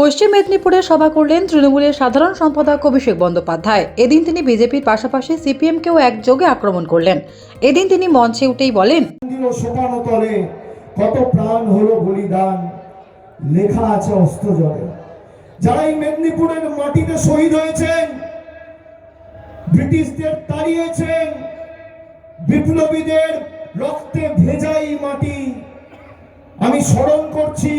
পশ্চিম মেদিনীপুরে সভা করলেন তৃণমূলের সাধারণ সম্পাদক অভিষেক বন্দ্যোপাধ্যায়। এদিন তিনি বিজেপির পাশাপাশি সিপিএমকেও একযোগে আক্রমণ করলেন। এদিন তিনি মঞ্চে উঠেই বলেন, কত প্রাণ হলো বলিদান, লেখা আছে অস্ত্র জলে। যারা এই মেদিনীপুরের মাটিতে শহীদ হয়েছেন, ব্রিটিশদের তাড়িয়েছেন, বিপ্লবীদের রক্তে ভেজা এই মাটি আমি স্মরণ করছি।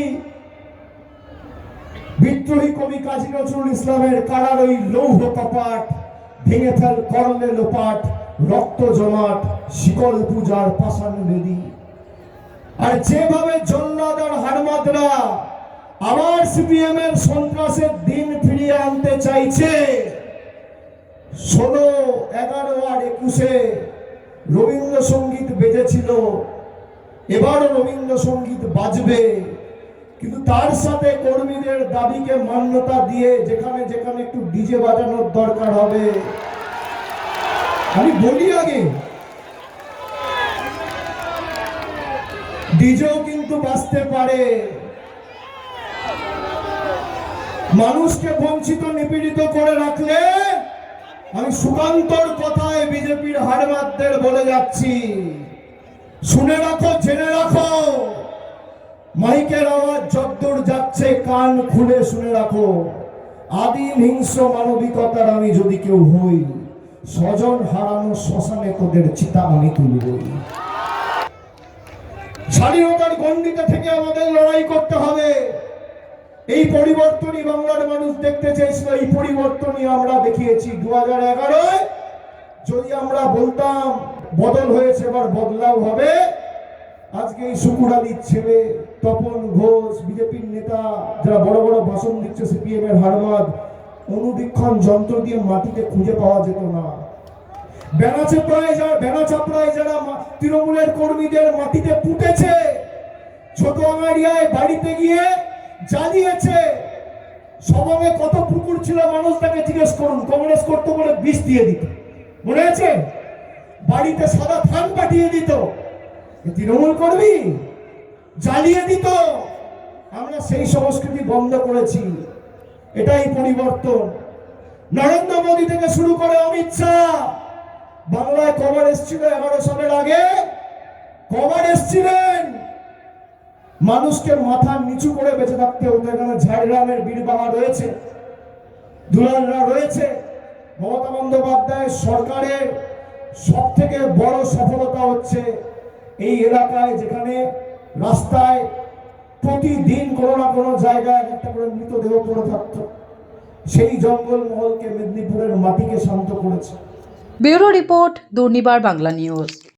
বিদ্রোহী কবি কাজী নজরুল ইসলামের কারার ওই লৌহ কপাট, ভেঙে ফেল করলে লোপাট, রক্ত জমাট, শিকল পূজার পাষাণ বেদী। আর যেভাবে জল্লাদ আর হারমাদরা আবার সিপিএম এর সন্ত্রাসের দিন ফিরিয়ে আনতে চাইছে, 16, 11 আর 21-এ রবীন্দ্রসঙ্গীত বেজেছিল, এবারও রবীন্দ্রসঙ্গীত বাজবে, কিন্তু তার সাথে কর্মীদের দাবিকে মান্যতা দিয়ে যেখানে যেখানে একটু ডিজে বাজানোর দরকার হবে, আমি বলি আগে ডিজেও কিন্তু বাজতে পারে। মানুষকে বঞ্চিত নিপীড়িত করে রাখলে আমি সুকান্তর কথায় বিজেপির হারমাদদের বলে যাচ্ছি, শুনে রাখো, জেনে রাখো, মাইকের আওয়াজ যতদূর যাচ্ছে কান খুলে শুনে রাখো। আদিম হিংস্র মানবিকতার আমি যদি কেউ হই, স্বজন হারানো শ্মশানে তোদের চিতা আমি তুলবই। স্বাধীনতার গণ্ডিতে থেকে আমাদের লড়াই করতে হবে। এই পরিবর্তনই বাংলার মানুষ দেখতে চেয়েছিল, এই পরিবর্তনই আমরা দেখিয়েছি। 2011-এ যদি আমরা বলতাম বদল হয়েছে, এবার বদলাও হবে, আজকে এই শুকুর আলীর ছেলে তপন ঘোষ, বিজেপির নেতা যারা বড় বড় ভাষণ দিচ্ছে, সিপিএম এর হারমাদ, অনুবীক্ষণ যন্ত্র দিয়ে মাটিতে খুঁজে পাওয়া যেত না। বেনা চাপড়ায় যারা তৃণমূলের কর্মীদের মাটিতে পুঁতেছে, ছোট আঙারিয়ায় বাড়িতে গিয়ে জ্বালিয়েছে, সমাজে কত পুকুর ছিল মানুষ তাকে জিজ্ঞেস করুন, কংগ্রেস করতে বলে বিষ দিয়ে দিত, মনে আছে? বাড়িতে সাদা থান পাঠিয়ে দিত, তৃণমূল কর্মী জ্বালিয়ে দিত। আমরা সেই সংস্কৃতি বন্ধ করেছি, এটাই পরিবর্তন। নরেন্দ্র মোদী থেকে শুরু করে অমিত শাহ বাংলায় কবার এসেছিল? 11 সালের আগে কবার এসেছিলেন? মানুষকে মাথা নিচু করে বেঁচে থাকতে হতো। এখানে ঝাড়গ্রামের বীরবাহা রয়েছে, দুলালরা রয়েছে। মমতা বন্দ্যোপাধ্যায় সরকারের সব থেকে বড় সফলতা হচ্ছে এই এলাকায়, যেখানে রাস্তায় প্রতিদিন কোনো না কোনো জায়গায় একটা করে মৃতদেহ পড়ে থাকত, সেই জঙ্গলমহলকে, মেদিনীপুরের মাটিকে শান্ত করেছে। Bureau report, Durnibar Bangla news.